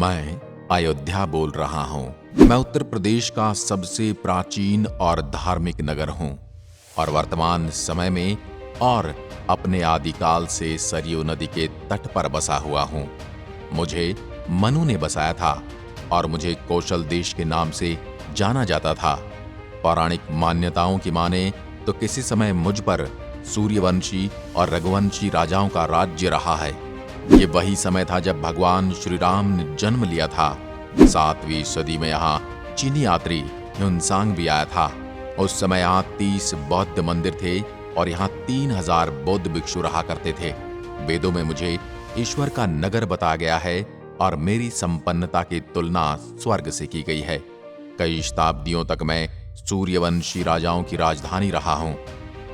मैं अयोध्या बोल रहा हूं। मैं उत्तर प्रदेश का सबसे प्राचीन और धार्मिक नगर हूं और वर्तमान समय में और अपने आदिकाल से सरयू नदी के तट पर बसा हुआ हूं। मुझे मनु ने बसाया था और मुझे कौशल देश के नाम से जाना जाता था। पौराणिक मान्यताओं की माने तो किसी समय मुझ पर सूर्यवंशी और रघुवंशी राजाओं का राज्य रहा है। ये वही समय था जब भगवान श्री राम ने जन्म लिया था। 7वीं सदी में यहाँ चीनी यात्री ह्युनसांग भी आया था। उस समय यहाँ 30 बौद्ध मंदिर थे और यहाँ 3000 बौद्ध भिक्षु रहा करते थे। वेदों में मुझे ईश्वर का नगर बताया गया है और मेरी संपन्नता की तुलना स्वर्ग से की गई है। कई शताब्दियों तक मैं सूर्यवंशी राजाओं की राजधानी रहा हूँ।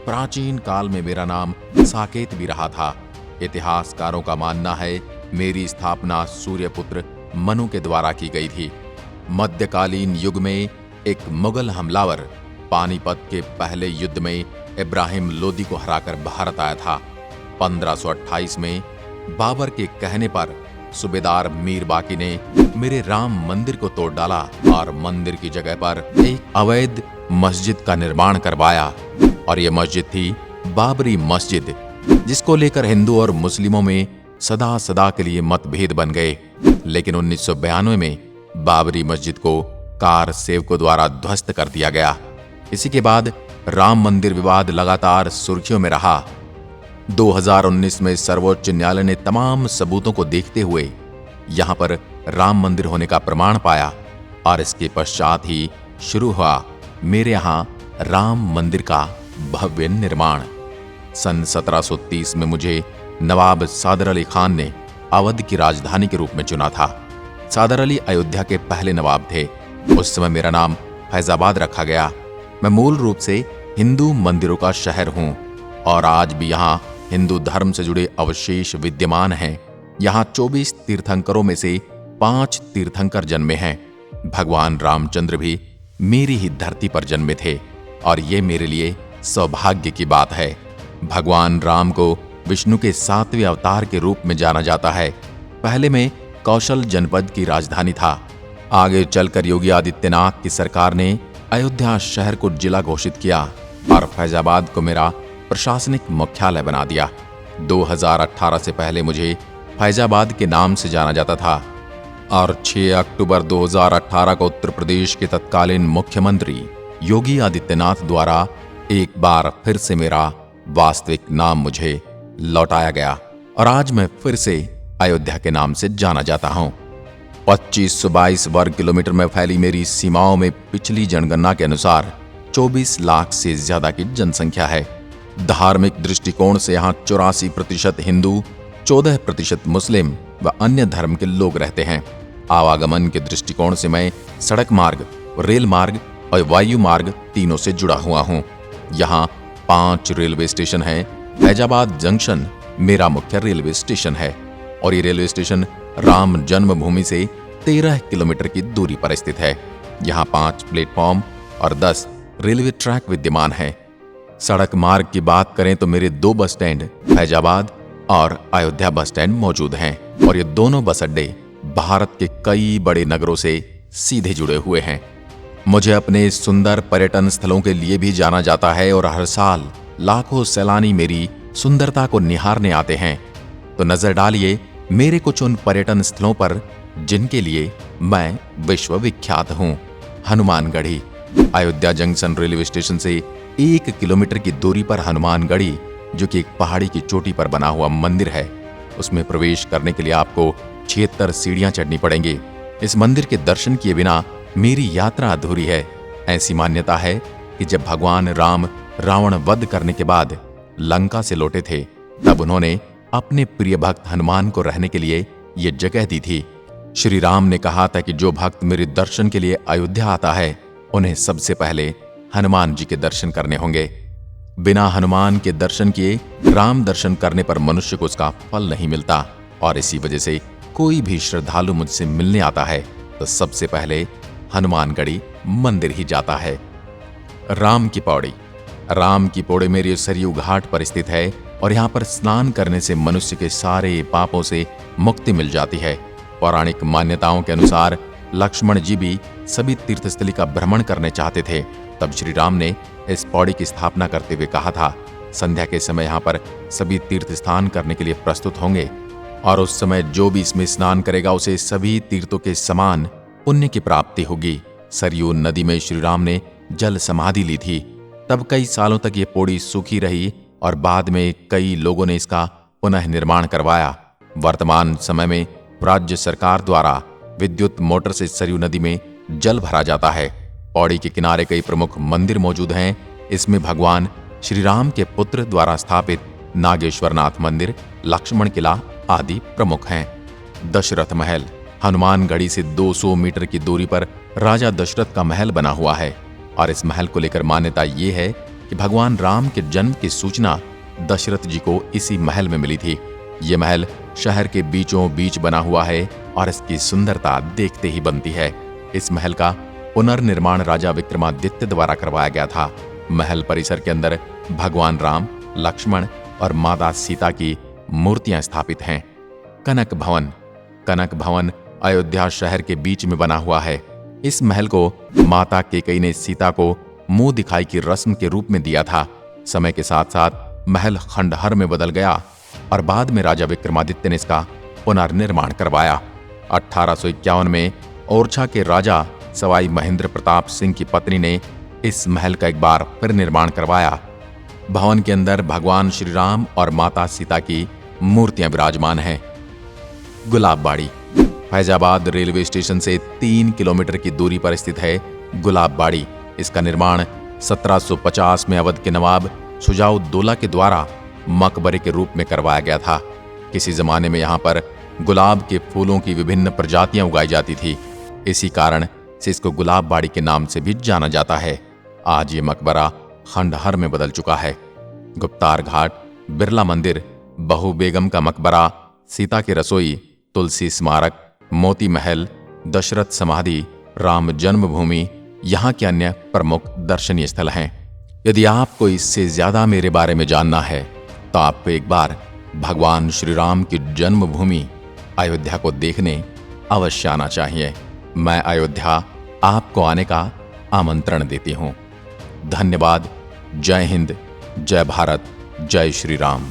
प्राचीन काल में मेरा नाम साकेत भी रहा था। इतिहासकारों का मानना है मेरी स्थापना सूर्यपुत्र मनु के द्वारा की गई थी। मध्यकालीन युग में एक मुगल हमलावर पानीपत के पहले युद्ध में इब्राहिम लोदी को हराकर भारत आया था। 1528 में बाबर के कहने पर सूबेदार मीर बाकी ने मेरे राम मंदिर को तोड़ डाला और मंदिर की जगह पर एक अवैध मस्जिद का निर्माण करवाया और यह मस्जिद थी बाबरी मस्जिद, जिसको लेकर हिंदू और मुस्लिमों में सदा सदा के लिए मतभेद बन गए। लेकिन 1992 में बाबरी मस्जिद को कार सेवकों द्वारा ध्वस्त कर दिया गया। इसी के बाद राम मंदिर विवाद लगातार सुर्खियों में रहा। 2019 में सर्वोच्च न्यायालय ने तमाम सबूतों को देखते हुए यहां पर राम मंदिर होने का प्रमाण पाया और इसके पश्चात ही शुरू हुआ मेरे यहां राम मंदिर का भव्य निर्माण। सन 1730 में मुझे नवाब सादर अली खान ने अवध की राजधानी के रूप में चुना था। सादर अली अयोध्या के पहले नवाब थे। उस समय मेरा नाम फैजाबाद रखा गया। मैं मूल रूप से हिंदू मंदिरों का शहर हूं और आज भी यहाँ हिंदू धर्म से जुड़े अवशेष विद्यमान हैं। यहाँ 24 तीर्थंकरों में से 5 तीर्थंकर जन्मे हैं। भगवान रामचंद्र भी मेरी ही धरती पर जन्मे थे और ये मेरे लिए सौभाग्य की बात है। भगवान राम को विष्णु के 7वें अवतार के रूप में जाना जाता है। पहले में कौशल जनपद की राजधानी था। आगे चलकर योगी आदित्यनाथ की सरकार ने अयोध्या शहर को जिला घोषित किया और फैजाबाद को मेरा प्रशासनिक मुख्यालय बना दिया। 2018 से पहले मुझे फैजाबाद के नाम से जाना जाता था और 6 अक्टूबर 2018 को उत्तर प्रदेश के तत्कालीन मुख्यमंत्री योगी आदित्यनाथ द्वारा एक बार फिर से मेरा वास्तविक नाम मुझे लौटाया गया और आज मैं फिर से अयोध्या के नाम से जाना जाता हूं। 2522 वर्ग किलोमीटर में फैली मेरी सीमाओं में पिछली जनगणना के अनुसार 24 लाख से ज्यादा की जनसंख्या है। धार्मिक दृष्टिकोण से यहाँ 84% हिंदू, 14% मुस्लिम व अन्य धर्म के लोग रहते हैं। आवागमन के दृष्टिकोण से मैं सड़क मार्ग, रेल मार्ग और वायु मार्ग तीनों से जुड़ा हुआ हूँ। यहाँ 5 रेलवे स्टेशन हैं। फैजाबाद जंक्शन मेरा मुख्य रेलवे स्टेशन है और ये रेलवे स्टेशन राम जन्मभूमि से 13 किलोमीटर की दूरी पर स्थित है। यहाँ 5 प्लेटफॉर्म और 10 रेलवे ट्रैक विद्यमान हैं। सड़क मार्ग की बात करें तो मेरे 2 बस स्टैंड फैजाबाद और अयोध्या बस स्टैंड मौजूद हैं और ये दोनों बस अड्डे भारत के कई बड़े नगरों से सीधे जुड़े हुए हैं। मुझे अपने सुंदर पर्यटन स्थलों के लिए भी जाना जाता है और हर साल लाखों सैलानी मेरी सुंदरता को निहारने आते हैं। तो नजर डालिए मेरे कुछ उन पर्यटन स्थलों पर जिनके लिए मैं विश्वविख्यात हूँ। Hanumangarhi. Ayodhya junction railway station से 1 किलोमीटर की दूरी पर हनुमानगढ़ी, जो कि एक पहाड़ी की चोटी पर बना हुआ मंदिर है, उसमें प्रवेश करने के लिए आपको 76 सीढ़ियां चढ़नी पड़ेंगी। इस मंदिर के दर्शन किए बिना मेरी यात्रा अधूरी है। ऐसी मान्यता है कि जब भगवान राम रावण वध करने के बाद लंका से लौटे थे, तब उन्होंने अपने प्रिय भक्त हनुमान को रहने के लिए यह जगह दी थी। श्री राम ने कहा था कि जो भक्त मेरे दर्शन के लिए अयोध्या आता है, उन्हें सबसे पहले हनुमान जी के दर्शन करने होंगे। बिना हनुमान के दर्शन किए राम दर्शन करने पर मनुष्य को उसका फल नहीं मिलता और इसी वजह से कोई भी श्रद्धालु मुझसे मिलने आता है तो सबसे पहले हनुमानगढ़ी मंदिर ही जाता है। राम की पौड़ी। राम की पौड़ी मेरी सरयू घाट पर स्थित है और यहाँ पर स्नान करने से मनुष्य के सारे पापों से मुक्ति मिल जाती है। पौराणिक मान्यताओं के अनुसार लक्ष्मण जी भी सभी तीर्थस्थली का भ्रमण करने चाहते थे। तब श्री राम ने इस पौड़ी की स्थापना करते हुए कहा था, संध्या के समय यहाँ पर सभी तीर्थ स्नान करने के लिए प्रस्तुत होंगे और उस समय जो भी इसमें स्नान करेगा उसे सभी तीर्थों के समान पुण्य की प्राप्ति होगी। सरयू नदी में श्री राम ने जल समाधि ली थी। तब कई सालों तक ये पौड़ी सूखी रही और बाद में कई लोगों ने इसका पुनः निर्माण करवाया। वर्तमान समय में राज्य सरकार द्वारा विद्युत मोटर से सरयू नदी में जल भरा जाता है। पौड़ी के किनारे कई प्रमुख मंदिर मौजूद हैं। इसमें भगवान श्री राम के पुत्र द्वारा स्थापित नागेश्वरनाथ मंदिर, लक्ष्मण किला आदि प्रमुख हैं। दशरथ महल हनुमानगढ़ी से 200 मीटर की दूरी पर राजा दशरथ का महल बना हुआ है और इस महल को लेकर मान्यता ये है कि भगवान राम के जन्म की सूचना दशरथ जी को इसी महल में मिली थी। ये महल शहर के बीचों बीच बना हुआ है और इसकी सुंदरता देखते ही बनती है। इस महल का पुनर्निर्माण राजा विक्रमादित्य द्वारा करवाया गया था। महल परिसर के अंदर भगवान राम, लक्ष्मण और माता सीता की मूर्तियां स्थापित हैं। कनक भवन अयोध्या शहर के बीच में बना हुआ है। इस महल को माता केकई ने सीता को मुंह दिखाई की रस्म के रूप में दिया था। समय के साथ साथ महल खंडहर में बदल गया और बाद में राजा विक्रमादित्य ने इसका पुनर्निर्माण करवाया। 1851 में ओरछा के राजा सवाई महेंद्र प्रताप सिंह की पत्नी ने इस महल का एक बार फिर निर्माण करवाया। भवन के अंदर भगवान श्री राम और माता सीता की मूर्तियां विराजमान हैं। गुलाबबाड़ी फैजाबाद रेलवे स्टेशन से 3 किलोमीटर की दूरी पर स्थित है गुलाबबाड़ी। इसका निर्माण 1750 में अवध के नवाब शुजाउद्दौला के द्वारा मकबरे के रूप में करवाया गया था। किसी जमाने में यहाँ पर गुलाब के फूलों की विभिन्न प्रजातियां उगाई जाती थी। इसी कारण से इसको गुलाबबाड़ी के नाम से भी जाना जाता है। आज ये मकबरा खंडहर में बदल चुका है। गुप्तार घाट, बिरला मंदिर, बहू बेगम का मकबरा, सीता की रसोई, तुलसी स्मारक, मोती महल, दशरथ समाधि, राम जन्मभूमि यहाँ के अन्य प्रमुख दर्शनीय स्थल हैं। यदि आपको इससे ज्यादा मेरे बारे में जानना है तो आपको एक बार भगवान श्री राम की जन्मभूमि अयोध्या को देखने अवश्य आना चाहिए। मैं अयोध्या आपको आने का आमंत्रण देती हूँ। धन्यवाद। जय हिंद, जय भारत, जय श्री राम।